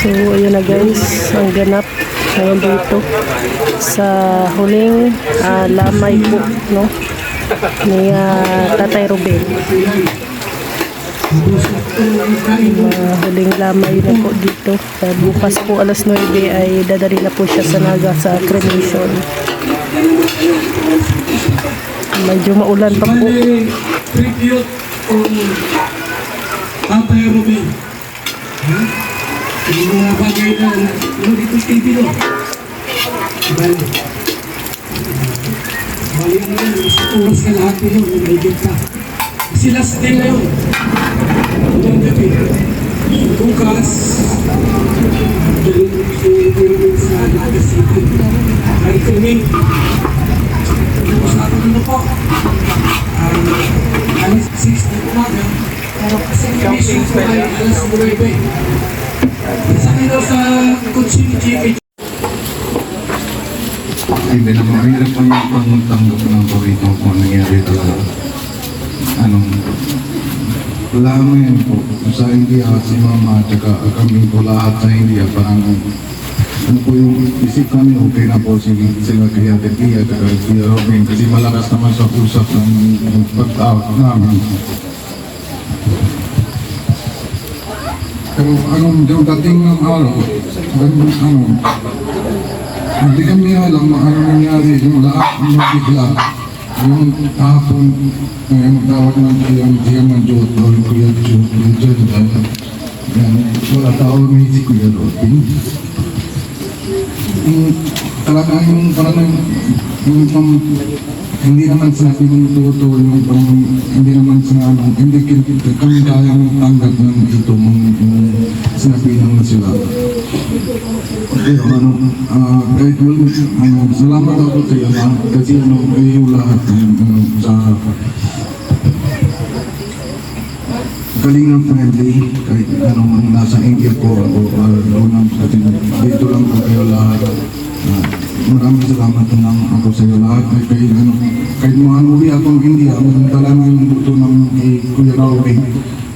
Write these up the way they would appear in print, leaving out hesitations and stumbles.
So, ayun na guys, ang ganap ngayon dito sa huling lamay po, no, ni Tatay Ruben. Huling lamay na po dito. Bukas po alas 9 ay dadali na po siya sa Naga sa cremation. Medyo maulan pa po. Tribute on Tatay Ruben. Yung mga bagay na dito sa TV, no? Bali na yan, mas oras ka lahat yun, nag-ibig ka. Kasi last day na yun. Ang gabi. Bukas, tuloy sa Naga City. Ay, tuloy. Masyado na po. Alas 6 na umaga. Pero kasi mission ko ay alas 9. Sakay daw sa Kuchini GP. Hindi na mahirap po yung pangtanggap ng burrito kung nangyari talaga. Wala naman po. Sa India, si Mama at kami po lahat sa India, parang ano po yung isip namin, okay na po sila kaya Tetia at kaya Robin kasi malakas naman sa usap ng pag-out namin. Pero yung dating ng araw, hindi kami alam ano nangyari, yung lahat ng bigla. Yung hapon, yung tawag ng Kuya Manjot, o Kuya John, wala tao may si Kuya Robin. Talaga yung parang hindi naman sinabi ng totoo yung hindi naman sinabi hindi kami kayang tanggap ng ito yung sinabi naman sila. Pero kahit salamat ako sa iyo kasi yung lahat sa Kalingap friendly kahit anong nasa India po ako dito lang po kayo lahat. Maraming salamat lang ako sa iyo lahat. Kahit uwi akong India, dala na yung buto ng Kuya Robin.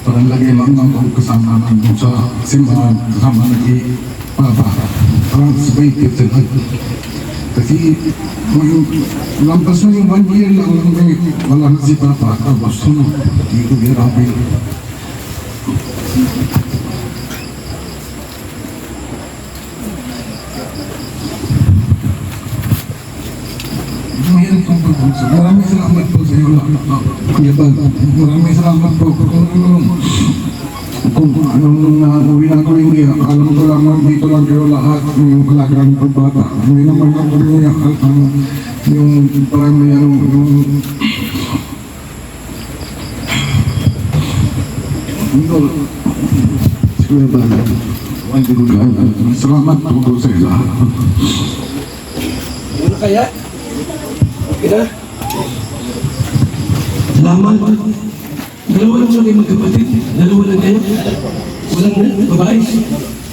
Parang lagi lang ako kasama ng sa simbahan, kasama ng Papa. Parang sabay sila. Kasi lampas na yung 1 year lang, wala na si Papa. Tapos sunod, Kuya Robin. Maraming salamat po sa iyo, Kuya Bal. Maraming salamat po kung anong nauwi na ako hindi. Alam ko lang dito lang kayo lahat yung kalagang pagbata. Hindi naman ako niya yung parang may Kuya Bal. Salamat po sa iyo lahat. Ano kaya? Okay na? Salamat. Dalawa lang kayo magkapatid. Dalawa lang kayo. Walang babae.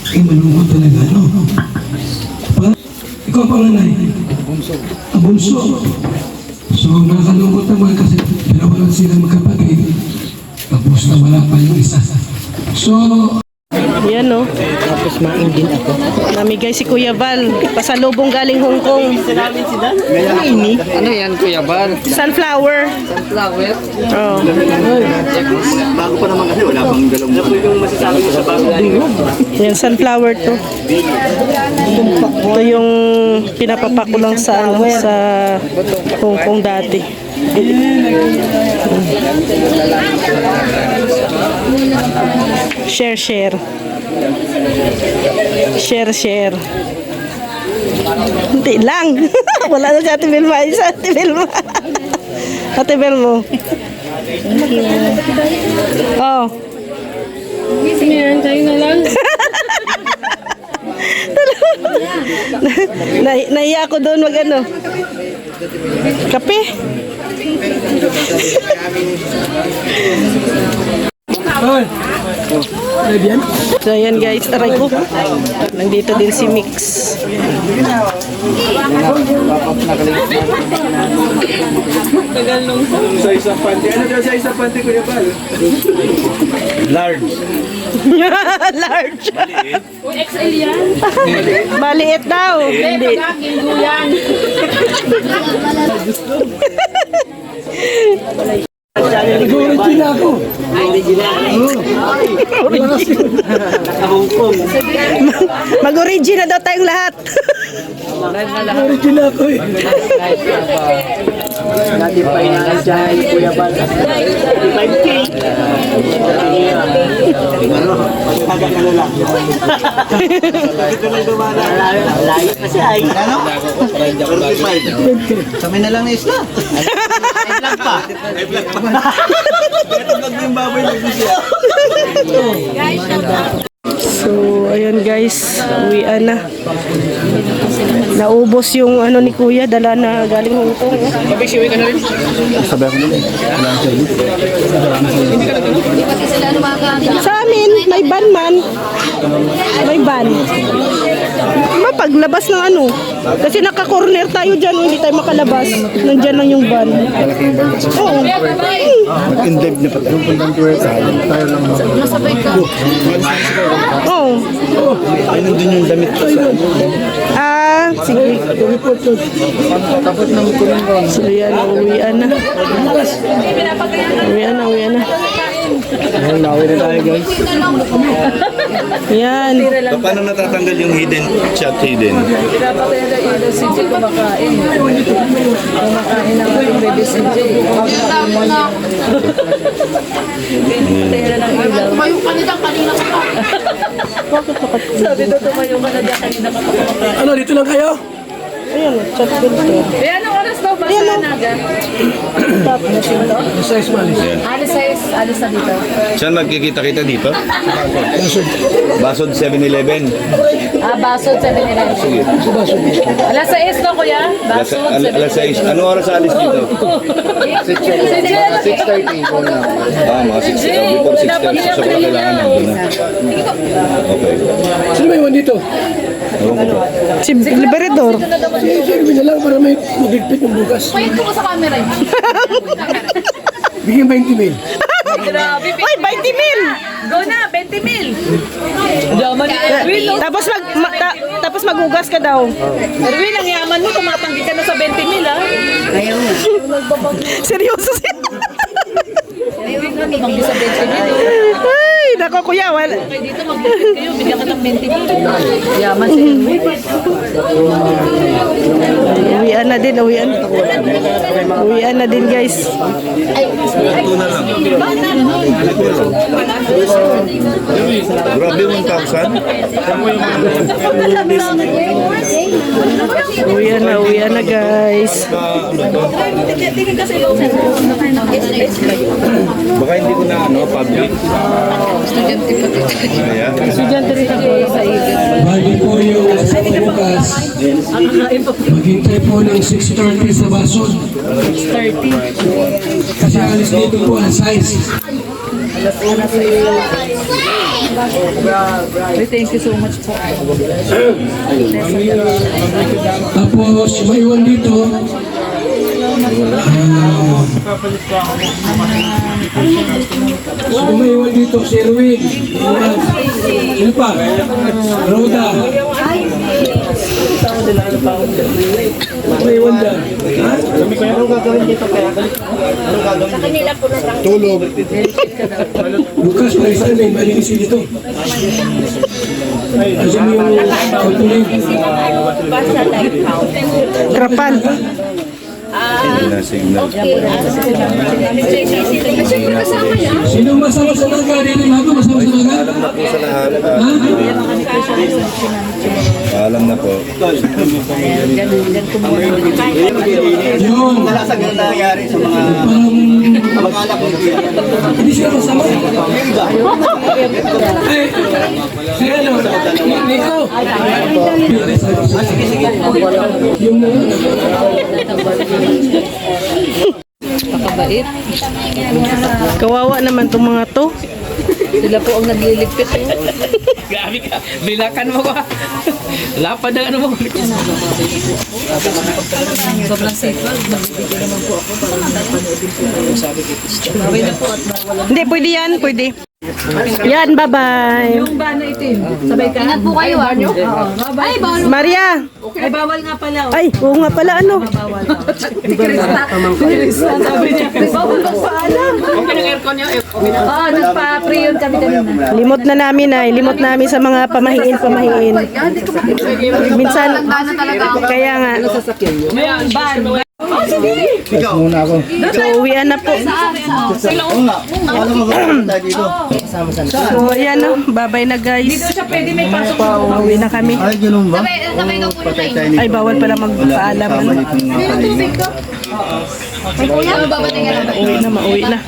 Ay, malungkot talaga, no? Ikaw ang panganay. Ang bunso. So, nakakalungkot naman kasi dalawa lang silang magkapatid. Tapos na wala pa yung isa. So, yan no. Tapos main din ako. Namigay si Kuya Val. Pasalubong galing Hong Kong. Ini? Ano yan, Kuya Bal? Sunflower. Sunflower? Oh. Bago pa naman kasi wala pang dalawang buwan. Ano yung masasabi ko sa bago? Yan, sunflower to. Ito yung pinapapako lang sa Hong Kong dati. Share. Hindi lang. Wala na si Ate Belma. Isa Ate Belma. Ate Belmo. Oh. Sige yan, tayo na lang. Naiya ako doon mag-ano. Kape. So ayan guys, aray ko. Nandito din si Mix. Sa isang pante. Ano daw sa isang pante, Kuya Bal? Large. Large. Uy, XL yan. Maliit daw. Hindi. Pagkakindo yan. Original ako. Mag-origin na daw tayong lahat. Original ako eh. Natin pa inaasahan, Kuya Bal. 5K. Pagkaga ka na lang. Dito lang dumana. Layo kasi ay. Ano? 35. Kami na lang na isla. Ay lang pa. Ito lang yung baboy na siya. So, ayun guys, uwian na. Naubos yung ano ni Kuya, dala na galing Hong Kong. Sa amin, may ban man. May ban. Mapaglabas ng ano. Kasi naka-corner tayo dyan, hindi tayo makalabas. Nandyan lang yung ban. Oo. Mag-indive na pati. Yung punlang tuwe tayo lang Oo. Ay, nandun yung damit ko sa Ah, sige. So yan, uwian na. Uwian na. Nawi na tayo guys. Yan. Paano natatanggal yung hidden shot hidden? Tumayo ka na dyan, kanina ka pa. Sabi daw tumayo ka na dyan, kanina ka pa. Ano, dito lang kayo? Ayun, chat filter. Eh, anong oras daw ba sa naga? Size malis. Alis na dito. Saan magkikita-kita dito? Basod 7-Eleven. Basod 7-Eleven. Sige. Alas 6 na kuya? Basod Alas 6. Ano oras alis dito? 6:30. Mga 6. Before 6:30. So, kailangan nandun na. Okay. Sino may iwan dito? Ewan ko po. Si Liberador. Si Jeremy na lang para may magigpit ng bukas. Payit ko sa camera yun. Bigyan 20 mil. Grabe. Uy, 20 mil! Go na, 20 mil. Yaman ni Erwin, no? Tapos magugas ka daw. Erwin, ang yaman mo, tumatanggi ka na sa 20 mil, ha? Seryoso siya. Erwin, tumatanggi sa 20 mil. Ay, nako kuya, wala. Okay, dito mag-bukit kayo, bigyan ka ng 20 mil. Yaman si Erwin. Uwian na din, uwian. Uwian na din, guys. Ito na lang. Grabe 1,000. Uwian na, guys. Baka hindi ko na public. Kaya, Estudyante rin ako sa Bagi po yung sa bukas. Maghintay po ng 6:30 sa Basod. 30. Kasi alis dito po ang size. Thank you so much po. Tapos maiwan dito. Maiwan dito si Erwin. Sino pa? Roda. Maiwan dyan. tulog. Bukas pa isa may malinis dito. Kasi mo yung pagtuloy. Trapan. signal. Sino masama sa naga? Dito lahat masama sa naga? Alam na po sa lahat. Alam na po. Yun. Wala sa ganun nangyayari sa mga kamag-anak ko. Hindi sila masama. Eh, si ano? Nico. Yung Pakabait. Kawawa naman itong mga to. Sila po ang nagliligpit. Grabe ka. Bilakan mo ka. Lapad na ano mo. Sobrang safe. Magbibigyan naman po ako para napanoodin po. Okay na po at mawala. Hindi, pwede yan. Pwede. Yan, bye-bye. Yung ba na itim? Sabay ka? Ingat po kayo ah. Ay, bawal. Maria! Ay, bawal nga pala. Ay, oo nga pala, ano? Sabi niya. Bawal ang paalam. Okay ng aircon niya. Oo, nagpa-pre yun kami kanina. Limot na namin ay. Limot namin sa mga pamahiin. Minsan, kaya nga. So, uwian na po. So, ayan o. Bye-bye na guys. Siya pwede may pasok. Uwi na kami. Sabay daw po na Ay, bawal pala magpaalam. Ano? Kuya, babatay ka lang. Uwi na, mauwi na.